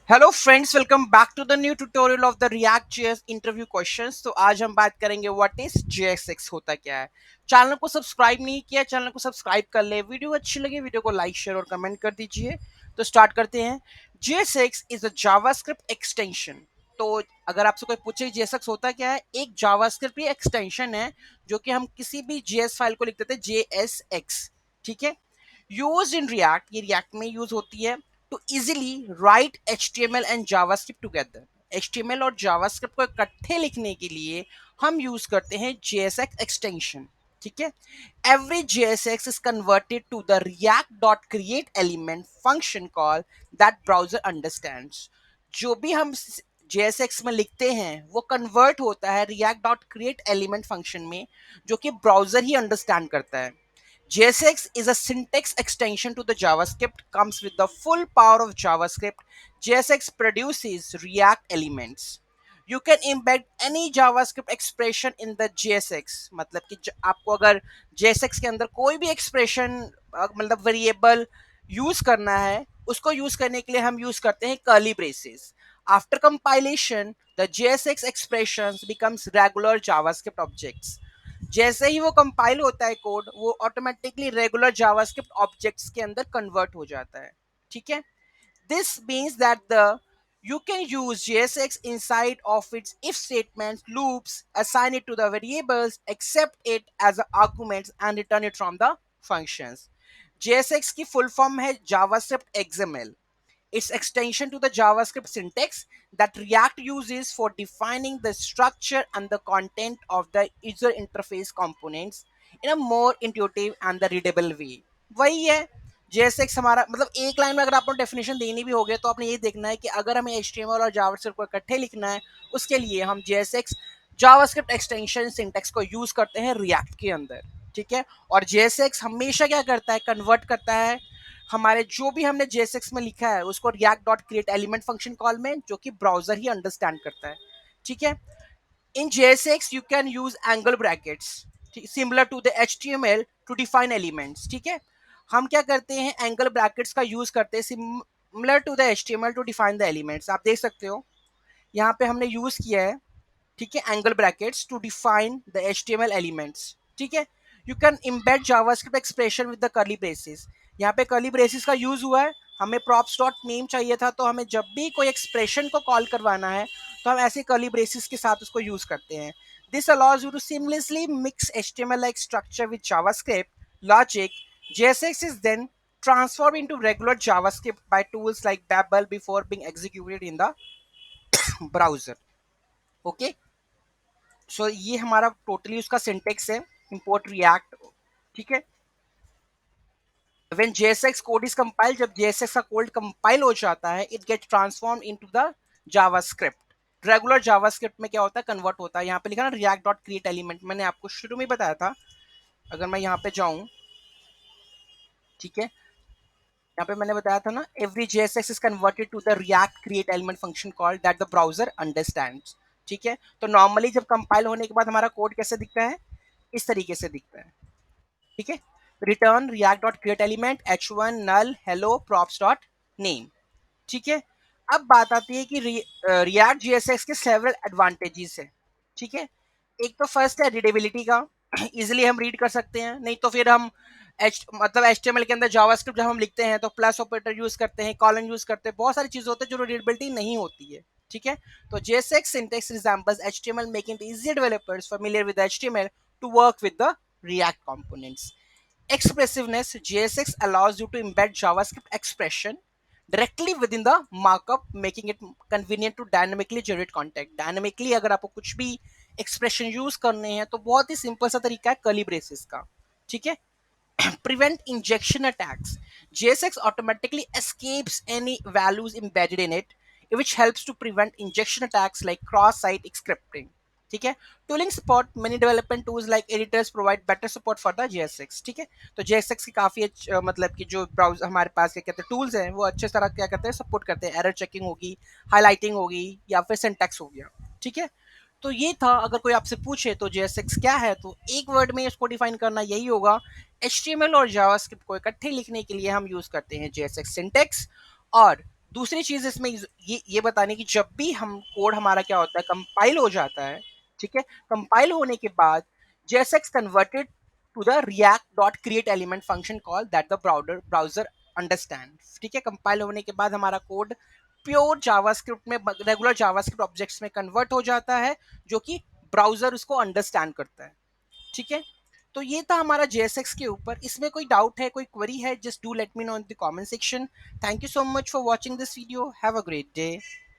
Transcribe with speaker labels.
Speaker 1: Hello friends, welcome back to the new tutorial of the React JS interview questions. तो आज हम बात करेंगे व्हाट इज जेएसएक्स होता क्या है। चैनल को सब्सक्राइब नहीं किया, चैनल को सब्सक्राइब कर ले। वीडियो अच्छी लगे वीडियो को लाइक शेयर और कमेंट कर दीजिए। तो स्टार्ट करते हैं। JSX is a JavaScript extension. तो अगर आपसे कोई पूछे जेएसएक्स होता क्या है, एक जावास्क्रिप्ट ही एक्सटेंशन है जो कि हम किसी भी जेएस फाइल को लिख देते हैं जेएसएक्स। ठीक है, यूज इन रिएक्ट, ये रिएक्ट में यूज होती है to easily write HTML and JavaScript together. HTML और जावास्क्रिप्ट को इकट्ठे लिखने के लिए हम यूज करते हैं JSX एक्सटेंशन। ठीक है, every JSX is converted to the react.create element function call that browser understands। जो भी हम JSX में लिखते हैं वो कन्वर्ट होता है react.create element फंक्शन में, जो कि ब्राउजर ही अंडरस्टैंड करता है। JSX is a syntax extension to the JavaScript, comes with the full power of JavaScript. JSX produces React elements. You can embed any JavaScript expression in the JSX। मतलब कि आपको अगर JSX के अंदर कोई भी एक्सप्रेशन मतलब वेरिएबल यूज करना है, उसको यूज करने के लिए हम यूज करते हैं curly braces. After compilation, the JSX expressions becomes regular JavaScript objects। जैसे ही वो कंपाइल होता है कोड, वो ऑटोमेटिकली रेगुलर जावास्क्रिप्ट ऑब्जेक्ट्स के अंदर कन्वर्ट हो जाता है। ठीक है, this means that the you can use JSX inside of its if statements, loops, assign it to the variables, accept it as arguments and return it from the functions। JSX की full form है JavaScript XML। It's extension to the JavaScript syntax that React uses for defining the structure and the content of the user interface components in a more intuitive and the readable way। वही है JSX हमारा, मतलब एक line में अगर आपको definition देनी भी होगी तो आपने ये देखना है कि अगर हमें HTML और JavaScript को इकट्ठे लिखना है, उसके लिए हम JSX JavaScript एक्सटेंशन सिंटेक्स को यूज करते हैं React के अंदर। ठीक है, और JSX हमेशा क्या करता है, कन्वर्ट करता है हमारे जो भी हमने JSX में लिखा है उसको react dot create element function call में, जो कि ब्राउजर ही अंडरस्टैंड करता है। ठीक है, इन JSX you can use angle brackets similar to the HTML to define elements। ठीक है, हम क्या करते हैं, एंगल ब्रैकेट्स का यूज करते हैं similar to the HTML to define the elements. आप देख सकते हो यहाँ पे हमने यूज किया है, ठीक है, angle brackets to define the HTML elements. ठीक है, you can embed JavaScript expression with the curly braces. यहाँ पे कर्ली ब्रेसेस का यूज हुआ है। हमें props डॉट नेम चाहिए था, तो हमें जब भी कोई एक्सप्रेशन को कॉल करवाना है तो हम ऐसे कर्ली ब्रेसेस के साथ उसको यूज करते हैं। This allows you to seamlessly mix HTML like structure with JavaScript logic. JSX is then transformed into regular JavaScript by tools like Babel before being executed in the browser। Okay, so ये हमारा totally उसका syntax है, import react. ठीक है, when JSX code is compile, जब JSX का code compile हो जाता है, it get transform into the JavaScript. Regular JavaScript में क्या होता है, कन्वर्ट होता है। यहाँ पे लिखा ना रिएक्ट डॉट क्रिएट एलिमेंट, मैंने आपको शुरू में बताया था। अगर मैं यहाँ पे जाऊं, ठीक है, यहाँ पे मैंने बताया था ना, every JSX is converted to the React create element function called that the browser understands. ठीक है, तो नॉर्मली जब कंपाइल होने के बाद हमारा कोड कैसे दिखता है, इस तरीके से दिखता है। ठीक है, return react dot create element h1 नल हेलो प्रॉप्स डॉट नेम। ठीक है, अब बात आती है कि रिएक्ट JSX के सेवरल एडवांटेजेस है। ठीक है, एक तो फर्स्ट है रीडेबिलिटी का, इजिली हम रीड कर सकते हैं। नहीं तो फिर हम मतलब HTML के अंदर जावास्क्रिप्ट जब हम लिखते हैं तो प्लस ऑपरेटर यूज करते हैं, कॉलन यूज करते हैं, बहुत सारी चीजें होती है जो रीडेबिलिटी नहीं होती है। ठीक है, तो JSX syntax resembles HTML, making it easier developers familiar with HTML to work with the React components। Expressiveness, JSX allows you to embed JavaScript expression directly within the markup, making it convenient to dynamically generate content। Dynamically अगर आपको कुछ भी expression use करने हैं तो बहुत ही simple सा तरीका है curly braces का। ठीक है, prevent injection attacks, JSX automatically escapes any values embedded in it, which helps to prevent injection attacks like cross-site scripting। ठीक है, tooling support, many development tools like editors provide better support for the JSX। ठीक है, तो JSX की काफी मतलब कि जो ब्राउजर हमारे पास क्या कहते हैं टूल्स हैं, वो अच्छे तरह क्या करते हैं, सपोर्ट करते हैं। एरर चेकिंग होगी, हाईलाइटिंग होगी, या फिर सिंटैक्स हो गया। ठीक है, तो ये था। अगर कोई आपसे पूछे तो JSX क्या है, तो एक वर्ड में इसको डिफाइन करना यही होगा, HTML और जावास्क्रिप्ट को इकट्ठे लिखने के लिए हम यूज करते हैं JSX सिंटैक्स। और दूसरी चीज इसमें ये बताने की, जब भी हम कोड हमारा क्या होता है, कंपाइल हो जाता है, ठीक है, कंपाइल होने के बाद JSX converted to the react dot create element function call that the browser understand, ठीक है। कंपाइल होने के बाद हमारा कोड प्योर जावास्क्रिप्ट में, रेगुलर जावास्क्रिप्ट ऑब्जेक्ट्स में कन्वर्ट हो जाता है, जो कि ब्राउजर उसको अंडरस्टैंड करता है, ठीक है। तो ये था हमारा JSX के ऊपर। इसमें कोई डाउट है, कोई क्वेरी है, just do let me know in the comment section. Thank you so much for watching this video, have a great day.